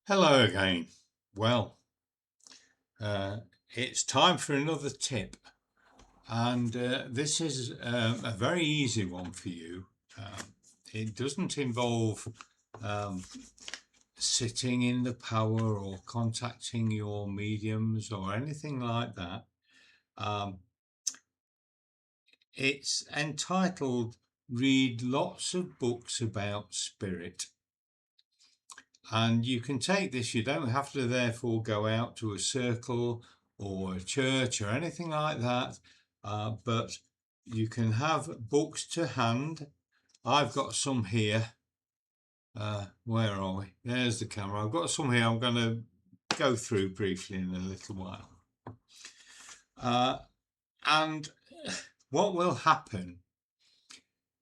Hello again. Well, uh, it's time for another tip, and this is a very easy one for you. It doesn't involve um, sitting in the power or contacting your mediums or anything like that. Um, it's entitled Read Lots of Books About Spirit. And you can take this, you don't have to therefore go out to a circle or a church or anything like that, but you can have books to hand. I've got some here. Where are we? There's the camera. I've got some here I'm going to go through briefly in a little while. And what will happen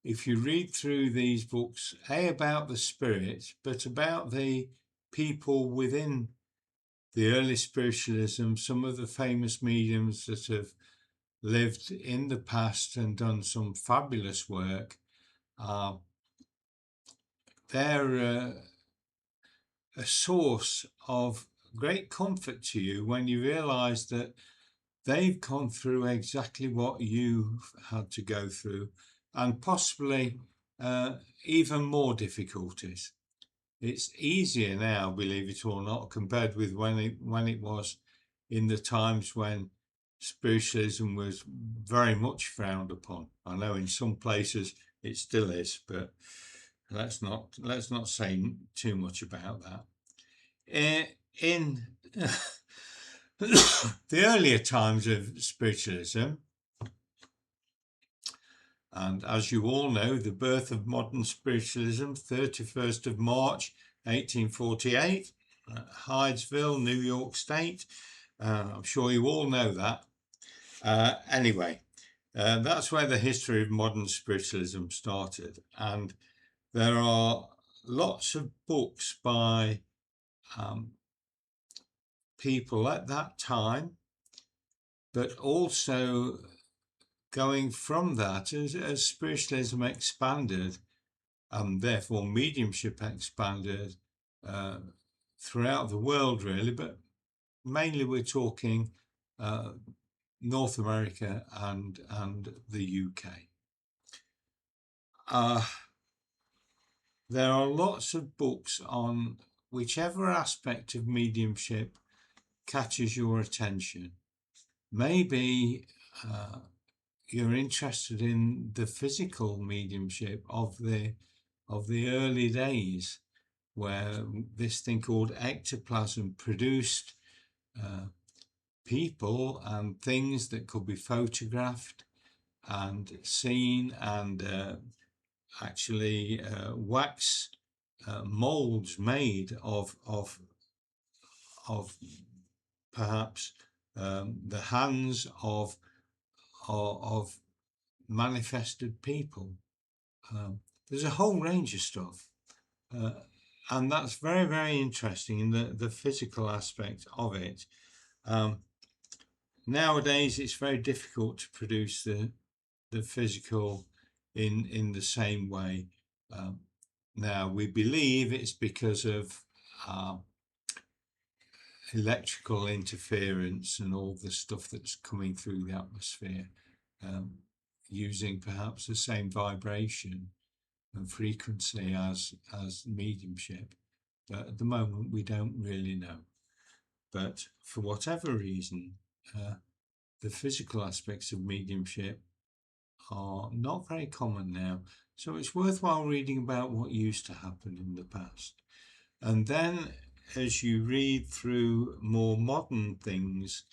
if you read through these books, about the spirit, but about the people within the early spiritualism, some of the famous mediums that have lived in the past and done some fabulous work, they're a source of great comfort to you when you realize that they've gone through exactly what you've had to go through and possibly even more difficulties. It's easier now, believe it or not, compared with when it was in the times when spiritualism was very much frowned upon. I know in some places it still is, but let's not say too much about that. In the earlier times of spiritualism, and as you all know, the birth of modern spiritualism, 31st of March 1848, Hydesville, New York State. I'm sure you all know that. Anyway, that's where the history of modern spiritualism started. And there are lots of books by people at that time, but also going from that, as spiritualism expanded, therefore mediumship expanded throughout the world, really, but mainly we're talking North America and the UK. There are lots of books on whichever aspect of mediumship catches your attention. Maybe you're interested in the physical mediumship of the early days, where this thing called ectoplasm produced people and things that could be photographed and seen, and actually wax molds made of perhaps the hands of manifested people. There's a whole range of stuff, and that's very, very interesting in the physical aspect of it. Nowadays, it's very difficult to produce the physical in the same way. Now, we believe it's because of electrical interference and all the stuff that's coming through the atmosphere, using perhaps the same vibration and frequency as mediumship. But at the moment, we don't really know. But for whatever reason, the physical aspects of mediumship are not very common now. So it's worthwhile reading about what used to happen in the past. And then as you read through more modern things,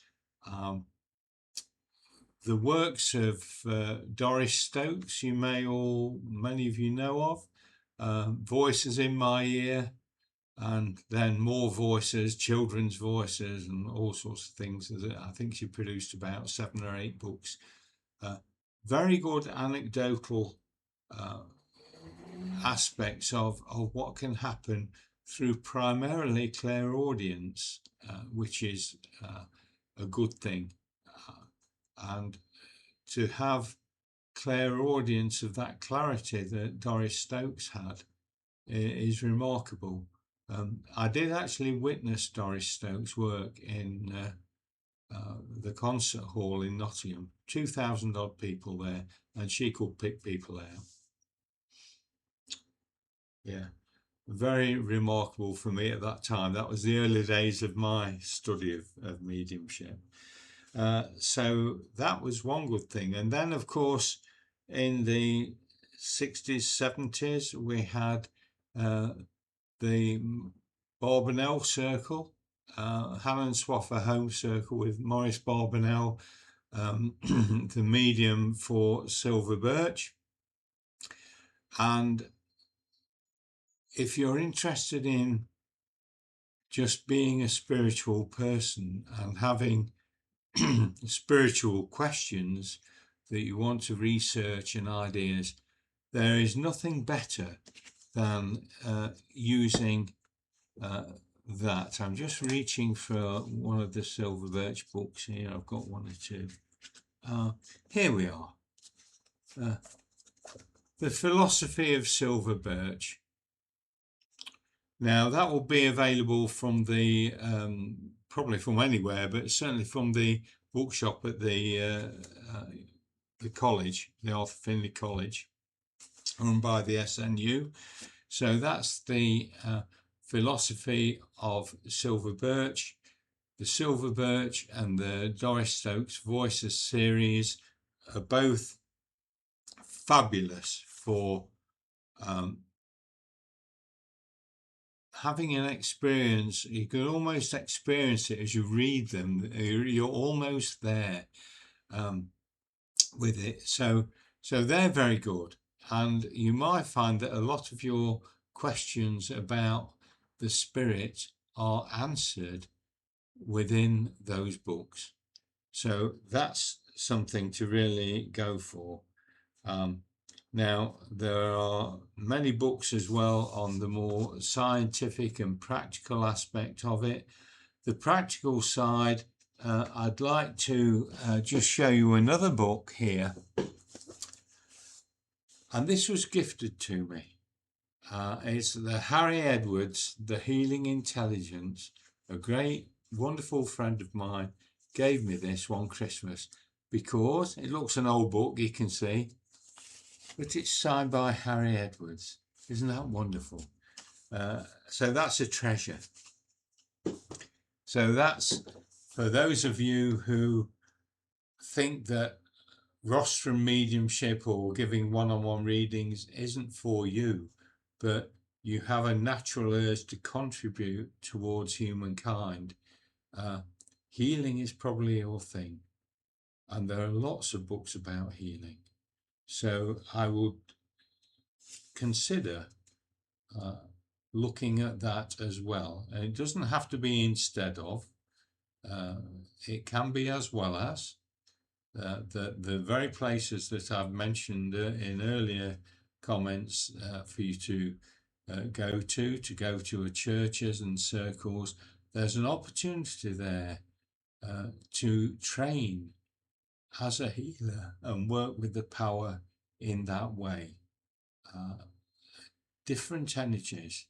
the works of Doris Stokes, many of you know of, Voices in My Ear, and then more voices, children's voices, and all sorts of things. I think she produced about 7 or 8 books. Very good anecdotal aspects of what can happen through primarily clairaudience, which is a good thing. And to have clairaudience of that clarity that Doris Stokes had is remarkable. I did actually witness Doris Stokes' work in the concert hall in Nottingham. 2,000 odd people there, and she could pick people out. Yeah, very remarkable for me at that time. That was the early days of my study of mediumship. So that was one good thing. And then, of course, in the 60s, 70s, we had the Barbanel Circle, Helen Swaffer Home Circle with Maurice Barbanel, the medium for Silver Birch. And if you're interested in just being a spiritual person and having spiritual questions that you want to research and ideas, there is nothing better than using that. I'm just reaching for one of the Silver Birch books here. I've got one or two. Here we are. The Philosophy of Silver Birch. Now that will be available from the probably from anywhere, but certainly from the bookshop at the college, the Arthur Findlay College, run by the SNU. So that's the Philosophy of Silver Birch. The Silver Birch and the Doris Stokes Voices series are both fabulous for having an experience. You can almost experience it as you read them. You're almost there with it. So they're very good. And you might find that a lot of your questions about the spirit are answered within those books. So that's something to really go for. Now, there are many books as well on the more scientific and practical aspect of it. The practical side, I'd like to just show you another book here. And this was gifted to me. It's the Harry Edwards, The Healing Intelligence. A great, wonderful friend of mine gave me this one Christmas because it looks an old book, you can see, but it's signed by Harry Edwards. Isn't that wonderful? So that's a treasure. So that's for those of you who think that rostrum mediumship or giving one-on-one readings isn't for you, but you have a natural urge to contribute towards humankind. Healing is probably your thing, and there are lots of books about healing. So I would consider looking at that as well. And it doesn't have to be instead of, it can be as well as. The very places that I've mentioned in earlier comments for you to go to churches and circles, there's an opportunity there to train as a healer and work with the power in that way. Different energies,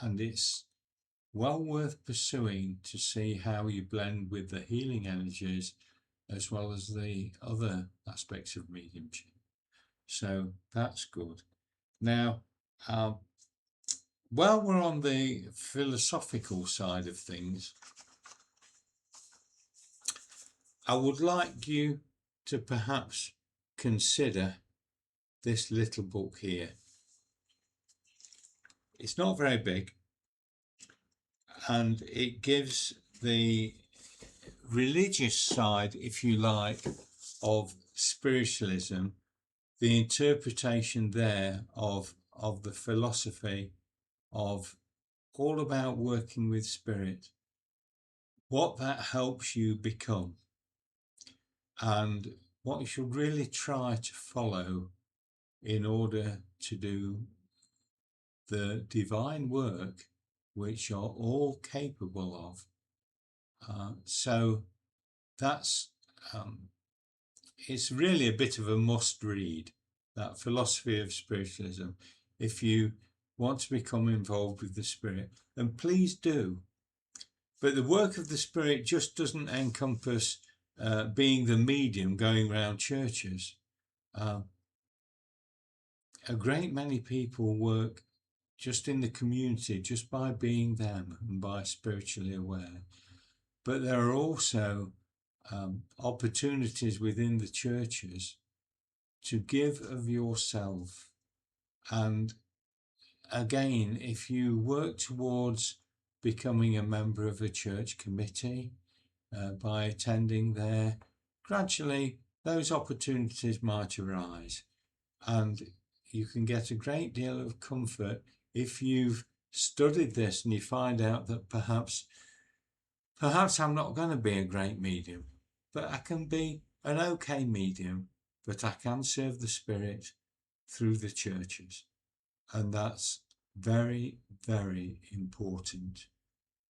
and it's well worth pursuing to see how you blend with the healing energies as well as the other aspects of mediumship. So that's good. Now, while we're on the philosophical side of things, I would like you to perhaps consider this little book here. It's not very big, and it gives the religious side, if you like, of spiritualism, the interpretation there of the philosophy of all about working with spirit, what that helps you become, and what you should really try to follow in order to do the divine work which you're all capable of. So that's it's really a bit of a must read, that Philosophy of Spiritualism. If you want to become involved with the Spirit, then please do. But the work of the Spirit just doesn't encompass being the medium going around churches. A great many people work just in the community, just by being them and by spiritually aware. But there are also opportunities within the churches to give of yourself. And again, if you work towards becoming a member of a church committee by attending there, gradually those opportunities might arise. And you can get a great deal of comfort if you've studied this and you find out that perhaps I'm not going to be a great medium, but I can be an okay medium, but I can serve the Spirit through the churches. And that's very, very important.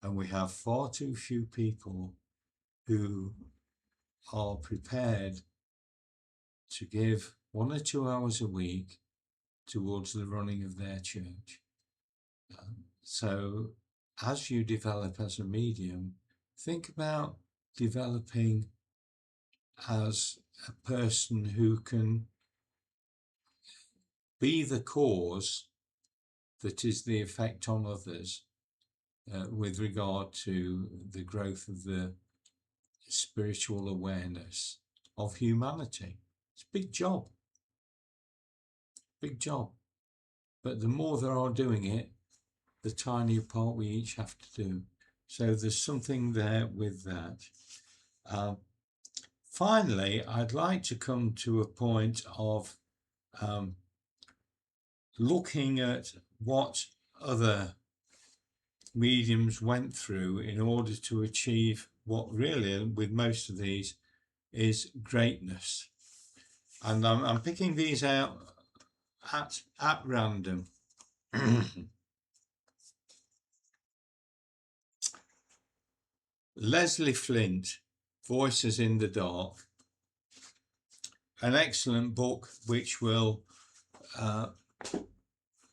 And we have far too few people who are prepared to give 1 or 2 hours a week towards the running of their church. So as you develop as a medium, think about developing as a person who can be the cause that is the effect on others with regard to the growth of the spiritual awareness of humanity. It's a big job. Big job. But the more there are doing it, the tinier part we each have to do. So there's something there with that. Finally, I'd like to come to a point of looking at what other mediums went through in order to achieve what really, with most of these, is greatness. And I'm picking these out at random. Leslie Flint, Voices in the Dark, an excellent book which will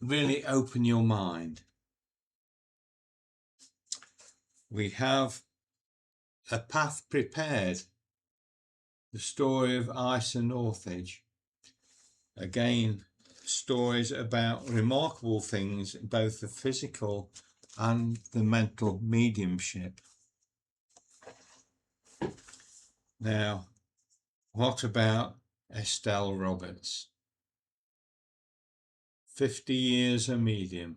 really open your mind. We have A Path Prepared, the story of Isa Northridge. Again, stories about remarkable things, both the physical and the mental mediumship. Now, what about Estelle Roberts? 50 years a medium.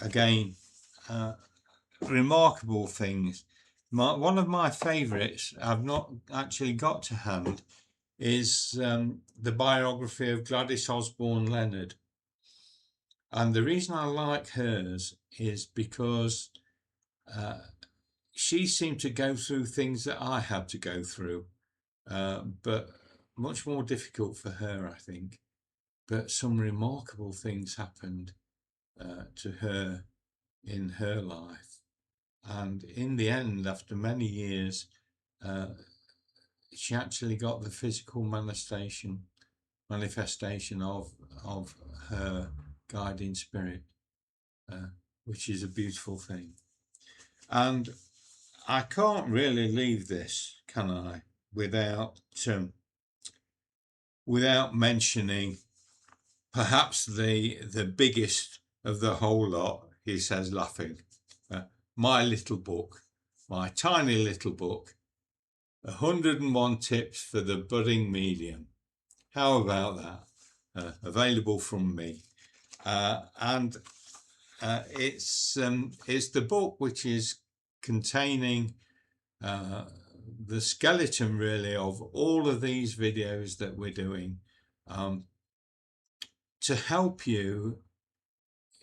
Again, remarkable things. One of my favourites, I've not actually got to hand, is the biography of Gladys Osborne Leonard. And the reason I like hers is because she seemed to go through things that I had to go through, but much more difficult for her, I think. But some remarkable things happened to her in her life. And in the end, after many years, she actually got the physical manifestation of her guiding spirit, which is a beautiful thing. And I can't really leave this, can I, without mentioning perhaps the biggest of the whole lot, he says, laughing. My little book, my tiny little book, 101 Tips for the Budding Medium. How about that? Available from me. And it's the book which is containing the skeleton, really, of all of these videos that we're doing to help you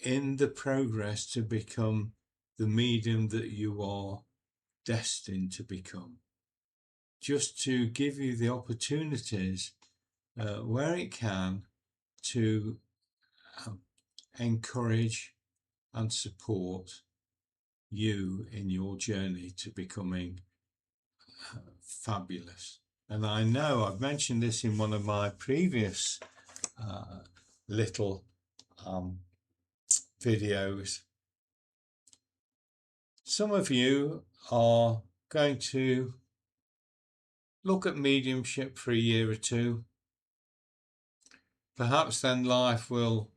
in the progress to become the medium that you are destined to become. Just to give you the opportunities where it can to encourage and support you in your journey to becoming fabulous. And I know I've mentioned this in one of my previous little videos. Some of you are going to look at mediumship for a year or two. Perhaps then life will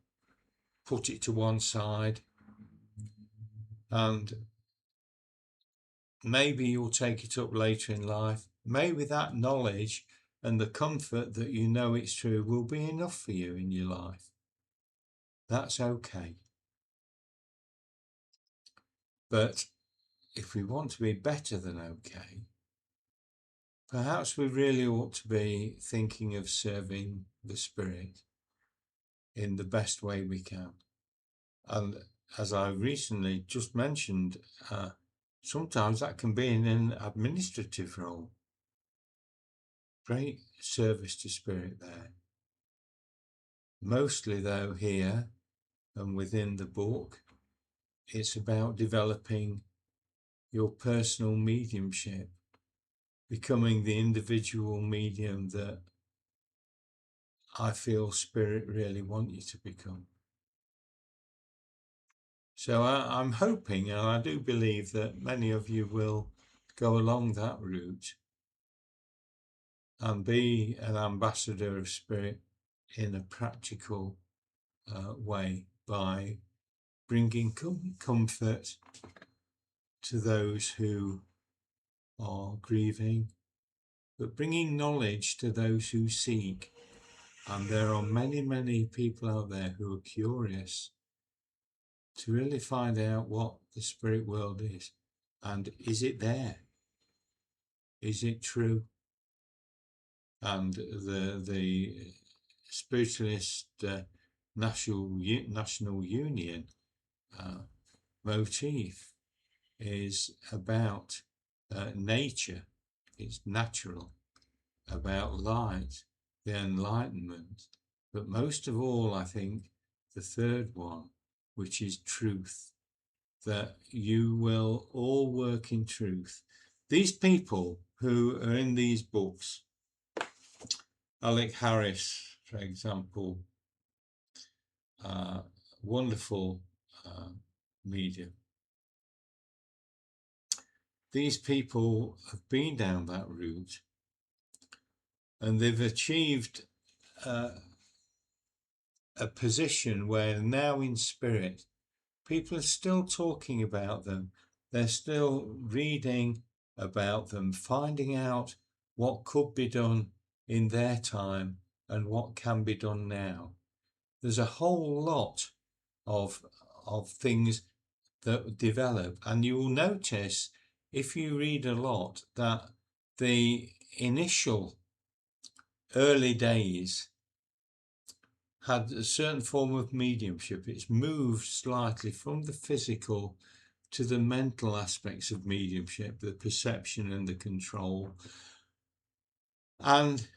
put it to one side, and maybe you'll take it up later in life. Maybe that knowledge and the comfort that you know it's true will be enough for you in your life. That's okay. But if we want to be better than okay, perhaps we really ought to be thinking of serving the Spirit in the best way we can. And as I recently just mentioned, sometimes that can be in an administrative role. Great service to Spirit there. Mostly, though, here and within the book, it's about developing your personal mediumship, becoming the individual medium that I feel Spirit really want you to become. So I'm hoping, and I do believe, that many of you will go along that route and be an ambassador of Spirit in a practical way by bringing comfort to those who are grieving, but bringing knowledge to those who seek. And there are many, many people out there who are curious to really find out what the spirit world is. And is it there? Is it true? And the Spiritualist National Union motif is about nature. It's natural, about light, the enlightenment. But most of all, I think, the third one, which is truth, that you will all work in truth. These people who are in these books, Alec Harris, for example, wonderful medium. These people have been down that route and they've achieved a position where now in Spirit, people are still talking about them. They're still reading about them, finding out what could be done in their time and what can be done now. There's a whole lot of things that develop, and you will notice if you read a lot that the initial early days had a certain form of mediumship. It's moved slightly from the physical to the mental aspects of mediumship, the perception and the control. And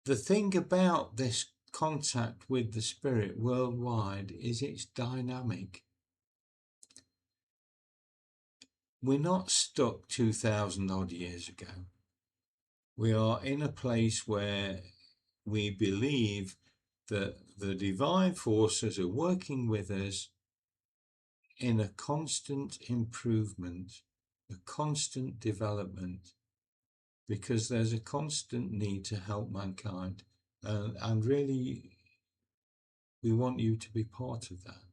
the thing about this contact with the spirit worldwide is it's dynamic. We're not stuck 2,000 odd years ago. We are in a place where we believe that the divine forces are working with us in a constant improvement, a constant development, because there's a constant need to help mankind. And really, we want you to be part of that.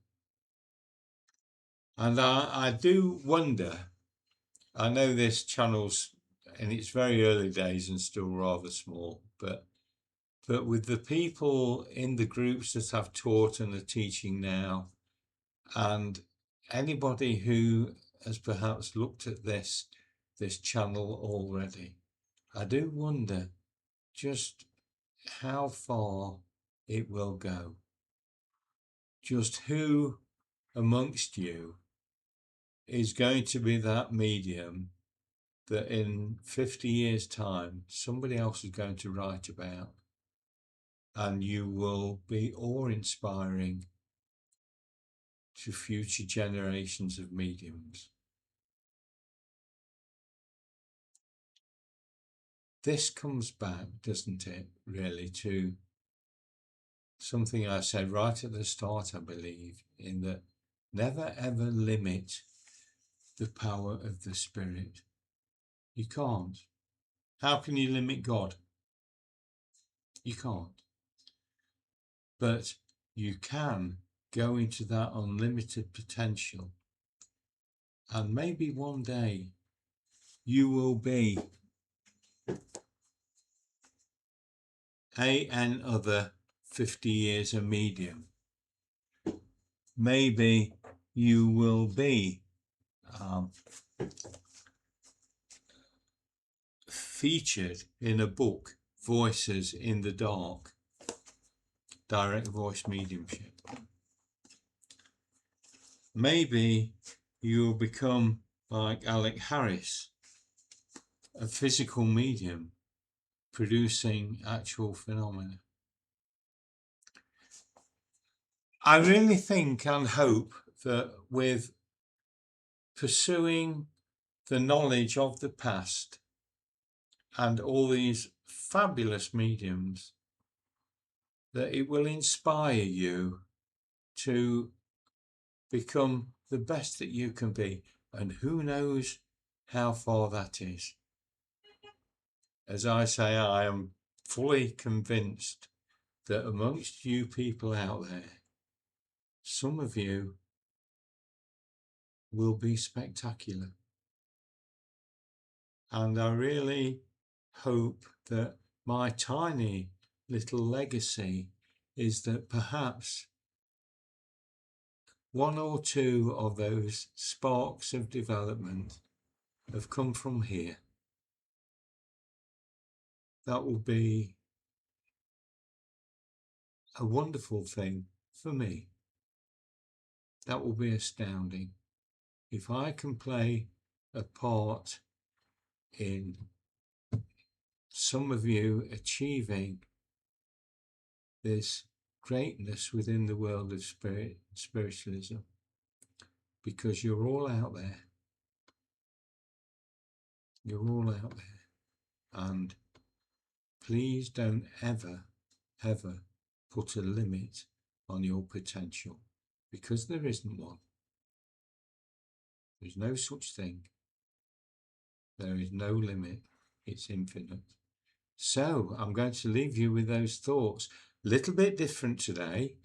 And I do wonder, I know this channel's in its very early days and still rather small, but with the people in the groups that I've taught and are teaching now, and anybody who has perhaps looked at this channel already, I do wonder just how far it will go. Just who amongst you is going to be that medium that in 50 years' time somebody else is going to write about, and you will be awe-inspiring to future generations of mediums. This comes back, doesn't it, really, to something I said right at the start, I believe, in that never ever limit the power of the Spirit. You can't. How can you limit God? You can't. But you can go into that unlimited potential. And maybe one day you will be another 50 years a medium. Maybe you will be featured in a book, Voices in the Dark, direct voice mediumship. Maybe you'll become like Alec Harris, a physical medium producing actual phenomena. I really think and hope that with pursuing the knowledge of the past and all these fabulous mediums, that it will inspire you to become the best that you can be. And who knows how far that is. As I say, I am fully convinced that amongst you people out there, some of you will be spectacular. And I really hope that my tiny little legacy is that perhaps one or two of those sparks of development have come from here. That will be a wonderful thing for me. That will be astounding. If I can play a part in some of you achieving this greatness within the world of spiritualism, because you're all out there. You're all out there. And please don't ever put a limit on your potential, because there isn't one. There's no such thing. There is no limit. It's infinite. So I'm going to leave you with those thoughts. A little bit different today.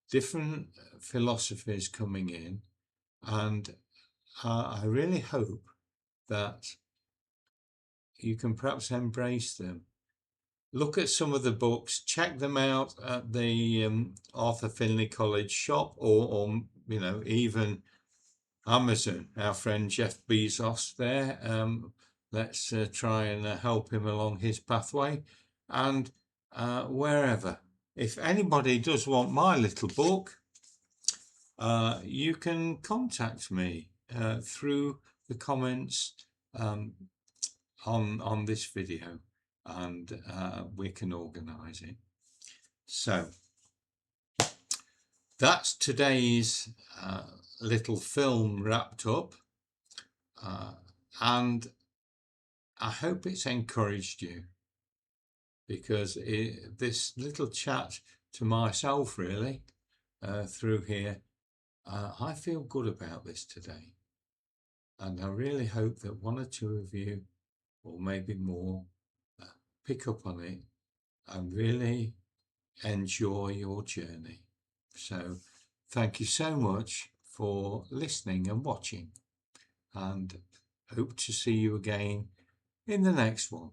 Different philosophies coming in. And I really hope that you can perhaps embrace them. Look at some of the books, check them out at the Arthur Findlay College shop, or you know, even Amazon. Our friend Jeff Bezos there. Let's try and help him along his pathway, and wherever. If anybody does want my little book, you can contact me through the comments on this video, and we can organise it. So that's today's little film wrapped up, and I hope it's encouraged you, because this little chat to myself really through here, I feel good about this today, and I really hope that one or two of you, or maybe more, pick up on it and really enjoy your journey. So thank you so much for listening and watching, and hope to see you again in the next one.